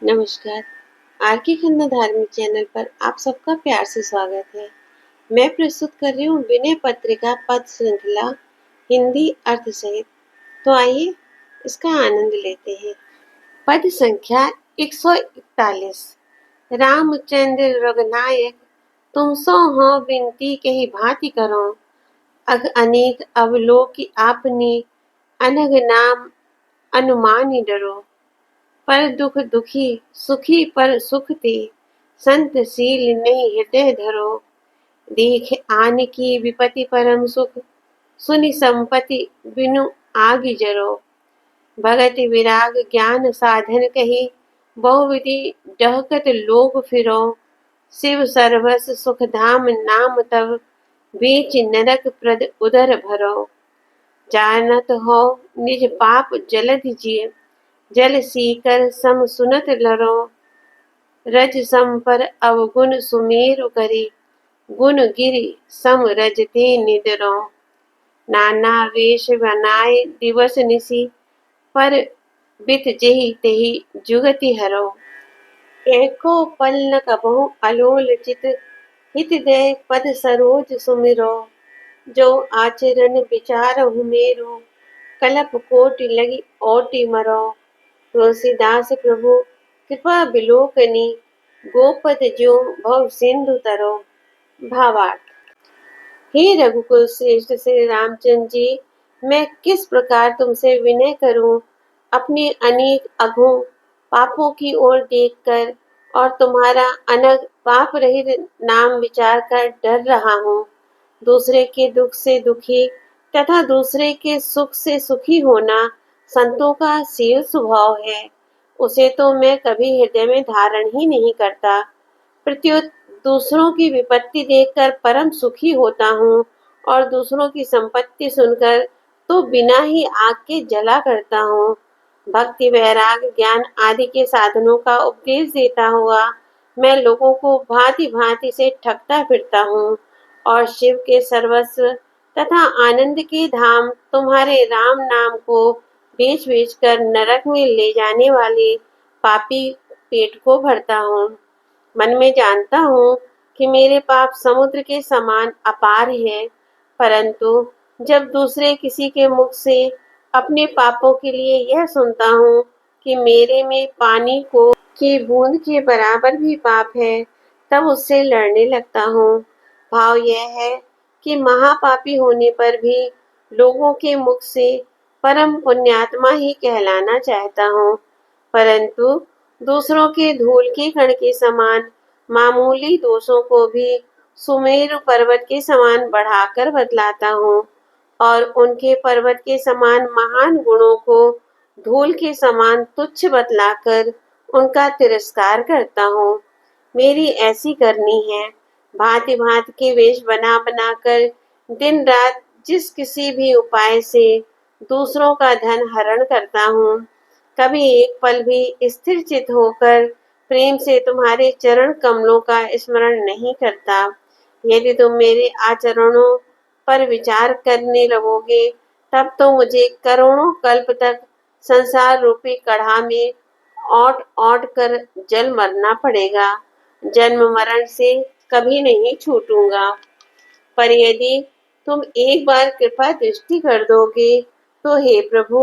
नमस्कार। आर के खन्ना धार्मिक चैनल पर आप सबका प्यार से स्वागत है। मैं प्रस्तुत कर रही हूँ विनय पत्रिका पद श्रृंखला हिंदी अर्थ सहित। तो आइए इसका आनंद लेते हैं। पद संख्या 141। रामचंद्र रघुनायक तुम सो हो विनती कही भांति करो। अग अनेक अवलोकि आपने अनग नाम अनुमानि डरो। पर दुख दुखी सुखी पर सुख ते संत शील नहीं हृदय धरो। देख आन की विपति परम सुख सुनि संपत्ति बिनु आग जरो। भगत विराग ज्ञान साधन कही बहुविधि डहकत लोग फिरो। शिव सर्वस सुख धाम नाम तब बेच नरक प्रद उदर भरो। जानत हो निज पाप जलद जिय जल सीकर सम सुनत लरो। रज सम पर अवगुण सुमेरु करी गुण गिरि सम रजते निदरो। नाना वेश बनाए दिवस निसी पर बित जेहि तेहि जुगति हरो। एको पल न कबहु अलोल चित हित दे पद सरोज सुमिरो। जो आचरण विचार हुमेरो कलप कोटि लगी ओटि मरो। तुलसीदास प्रभु कृपा बिलोकनी गोपद ज्यों भव सिंधु तरो। भावार्थ। हे रघुकुल श्रेष्ठ श्री रामचंद्र जी, मैं किस प्रकार तुमसे विनय करूं। अपने अनेक अघों पापों की ओर देखकर और तुम्हारा अनग पाप रहित नाम विचार कर डर रहा हूँ। दूसरे के दुख से दुखी तथा दूसरे के सुख से सुखी होना संतों का शील स्वभाव है। उसे तो मैं कभी हृदय में धारण ही नहीं करता। प्रत्युत दूसरों की विपत्ति देखकर परम सुखी होता हूँ और दूसरों की संपत्ति सुनकर तो बिना ही आग के जला करता हूँ। भक्ति वैराग ज्ञान आदि के साधनों का उपदेश देता हुआ मैं लोगों को भांति भांति से ठगता फिरता हूँ और शिव के सर्वस्व तथा आनंद के धाम तुम्हारे राम नाम को बेच बेच कर नरक में ले जाने वाले पापी पेट को भरता हूँ। मन में जानता हूँ कि मेरे पाप समुद्र के समान अपार है, परंतु जब दूसरे किसी के मुख से अपने पापों के लिए यह सुनता हूँ कि मेरे में पानी को की बूंद के बराबर भी पाप है, तब उससे लड़ने लगता हूँ। भाव यह है कि महापापी होने पर भी लोगों के मुख से परम पुण्यात्मा ही कहलाना चाहता हूँ, परंतु दूसरों के धूल के कण के समान मामूली दोषों को भी सुमेरु पर्वत के समान बढ़ाकर बतलाता हूँ और उनके पर्वत के समान महान गुणों को धूल के समान तुच्छ बतलाकर उनका तिरस्कार करता हूँ। मेरी ऐसी करनी है। भांति भांति के वेश बना बनाकर दिन रात जिस किसी भी उपाय से दूसरों का धन हरण करता हूँ, कभी एक पल भी स्थिर चित होकर प्रेम से तुम्हारे चरण कमलों का स्मरण नहीं करता। यदि तुम मेरे आचरणों पर विचार करने लगोगे तब तो मुझे करोड़ों कल्प तक संसार रूपी कढ़ा में औट औट कर जल मरना पड़ेगा। जन्म मरण से कभी नहीं छूटूंगा। पर यदि तुम एक बार कृपा दृष्टि कर दोगे तो हे प्रभु,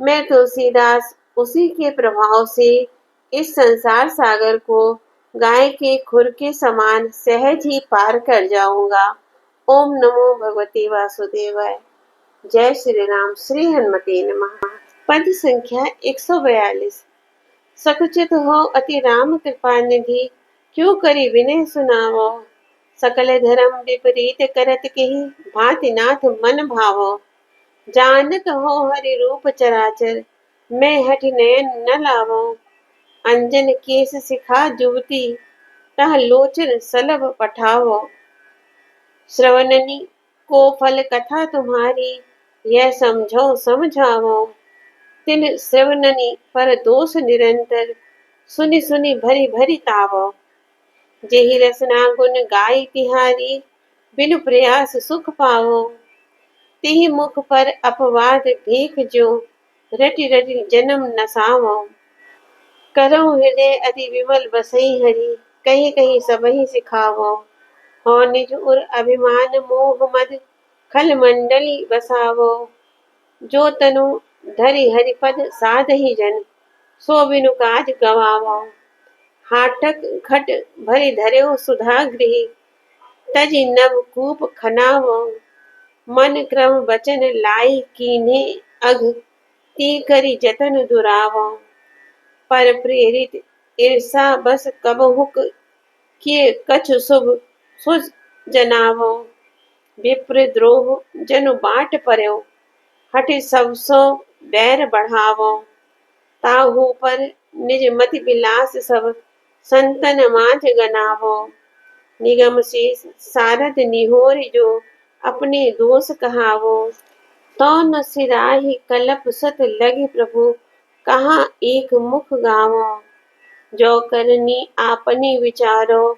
मैं तुलसीदास उसी के प्रभाव से इस संसार सागर को गाय के खुर के समान सहज ही पार कर जाऊंगा। ओम नमो भगवते वासुदेवाय। जय श्री राम। श्री हनुमते नमः। पद संख्या 142। सकुचित हो अति राम कृपा निधि क्यों करी विनय सुनावो। सकल धर्म विपरीत करत केहि भांति नाथ मन भावो। जानत हो हरि रूप चराचर मैं हठ नयन न लावो। अंजन केस सिखा जुवती तह लोचन सलभ पठावो। श्रवणनी को फल कथा तुम्हारी यह समझो समझावो। तिन श्रवणनी पर दोष निरंतर सुनि सुनि भरी भरी तावो। जेहि रसना गुण गाय तिहारी बिनु प्रयास सुख पावो। तिहि मुख पर अपवाद भेख जो रटि रटि जन्म नसावो। करो हृदय अति विमल बसई हरि, कहीं कहीं सबहि सिखावो। हो निज उर अभिमान मोह मद, खल मंडली बसावो। जो तनु धरि हरिपद साधहि जन, सो बिनु काज गवावो। हाटक घट भरि धर्यो सुधा गृह, तजि नव कूप खनावो। मन क्रम वचन लाई कीन्हे अघ, ती करि जतन दुरावो। पर प्रेरित ईर्षा बस कबहुक, किए कछु शुभ सुज जनावो। विप्र द्रोह जनु बाट पर्यो, हठि सब सो बैर बढ़ावो। ताहू पर निज मति विलास सब, संतन माझ गनावो। निगम शीस सारद निहोर जो, अपने दोष कहावो। तो न सिराहि कलप सत लगे प्रभु, कहाँ एक मुख गावो। जो करनी आपनी विचारो,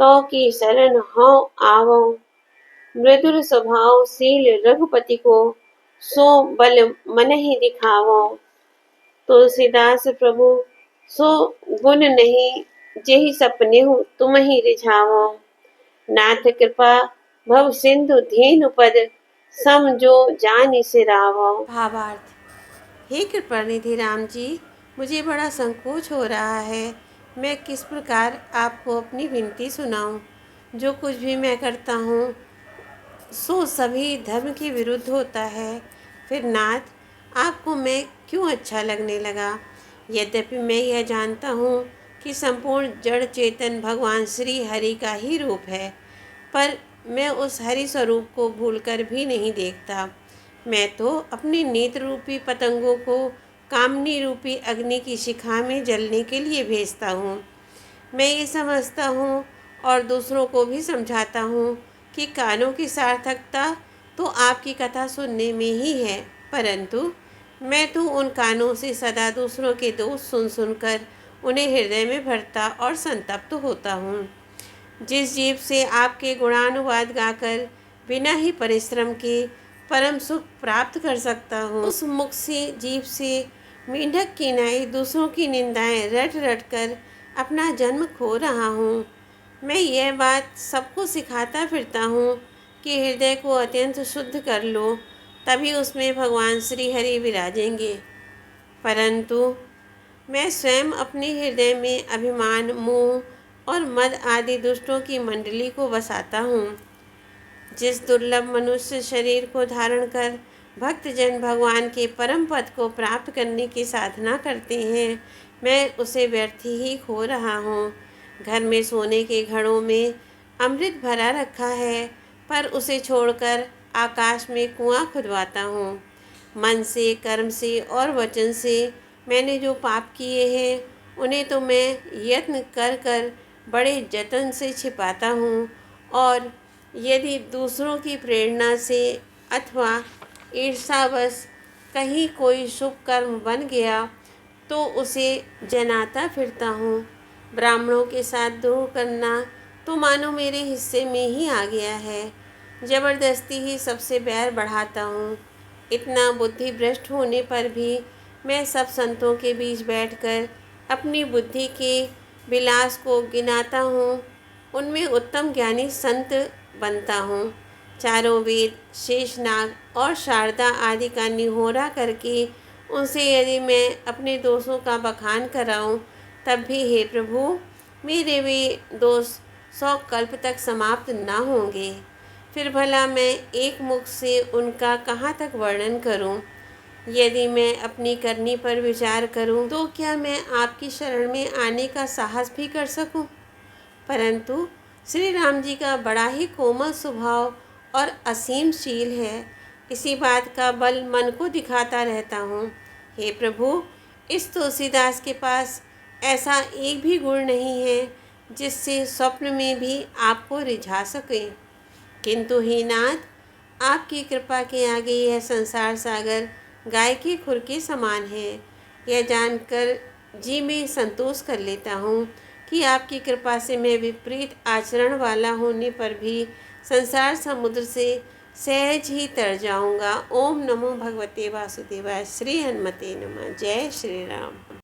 तो की शरण हो आवो। मृदुल स्वभाव शील रघुपति को, सो बल मन ही दिखावो। तुलसीदास प्रभु सो गुण नहीं, जेहि सपने हो तुम ही रिझावो। नाथ कृपा भव सिंधु धीनु पद, सम जो जानि सिरावो। भावार्थ। हे कृपानिधि राम जी, मुझे बड़ा संकोच हो रहा है। मैं किस प्रकार आपको अपनी विनती सुनाऊं। जो कुछ भी मैं करता हूँ सो सभी धर्म के विरुद्ध होता है। फिर नाथ, आपको मैं क्यों अच्छा लगने लगा। यद्यपि मैं यह जानता हूँ कि संपूर्ण जड़ चेतन भगवान श्री हरि का ही रूप है, पर मैं उस हरि स्वरूप को भूलकर भी नहीं देखता। मैं तो अपने नेत्र रूपी पतंगों को कामनी रूपी अग्नि की शिखा में जलने के लिए भेजता हूँ। मैं ये समझता हूँ और दूसरों को भी समझाता हूँ कि कानों की सार्थकता तो आपकी कथा सुनने में ही है, परंतु मैं तो उन कानों से सदा दूसरों के दोष सुन सुनकर उन्हें हृदय में भरता और संतप्त होता हूँ। जिस जीव से आपके गुणानुवाद गाकर बिना ही परिश्रम के परम सुख प्राप्त कर सकता हूँ, उस मुख से जीव से मेंढक की नाई दूसरों की निंदाएं रट रट कर अपना जन्म खो रहा हूँ। मैं यह बात सबको सिखाता फिरता हूँ कि हृदय को अत्यंत शुद्ध कर लो, तभी उसमें भगवान श्री हरि विराजेंगे। परंतु मैं स्वयं अपने हृदय में अभिमान, मोह और मद आदि दुष्टों की मंडली को बसाता हूँ। जिस दुर्लभ मनुष्य शरीर को धारण कर भक्तजन भगवान के परम पद को प्राप्त करने की साधना करते हैं, मैं उसे व्यर्थ ही खो रहा हूँ। घर में सोने के घड़ों में अमृत भरा रखा है, पर उसे छोड़कर आकाश में कुआं खुदवाता हूँ। मन से, कर्म से और वचन से मैंने जो पाप किए हैं, उन्हें तो मैं यत्न कर कर बड़े जतन से छिपाता हूँ, और यदि दूसरों की प्रेरणा से अथवा ईर्षावश कहीं कोई शुभ कर्म बन गया तो उसे जनाता फिरता हूँ। ब्राह्मणों के साथ द्रोह करना तो मानो मेरे हिस्से में ही आ गया है। जबरदस्ती ही सबसे बैर बढ़ाता हूँ। इतना बुद्धि भ्रष्ट होने पर भी मैं सब संतों के बीच बैठकर अपनी बुद्धि के विलास को गिनाता हूँ। उनमें उत्तम ज्ञानी संत बनता हूँ। चारों वेद, शेषनाग और शारदा आदि का निहोरा करके उनसे यदि मैं अपने दोषों का बखान कराऊं, तब भी हे प्रभु, मेरे वे दोष 100 कल्प तक समाप्त न होंगे। फिर भला मैं एक मुख से उनका कहाँ तक वर्णन करूं। यदि मैं अपनी करनी पर विचार करूं, तो क्या मैं आपकी शरण में आने का साहस भी कर सकूं। परंतु श्री राम जी का बड़ा ही कोमल स्वभाव और असीम शील है। इसी बात का बल मन को दिखाता रहता हूँ। हे प्रभु, इस तुलसीदास के पास ऐसा एक भी गुण नहीं है जिससे स्वप्न में भी आपको रिझा सके। किंतु हे नाथ, आपकी कृपा के आगे यह संसार सागर गाय के खुर के समान है। यह जानकर जी में संतोष कर लेता हूँ कि आपकी कृपा से मैं विपरीत आचरण वाला होने पर भी संसार समुद्र से सहज ही तर जाऊंगा। ओम नमो भगवते वासुदेवाय। श्री हनुमते नमः। जय श्री राम।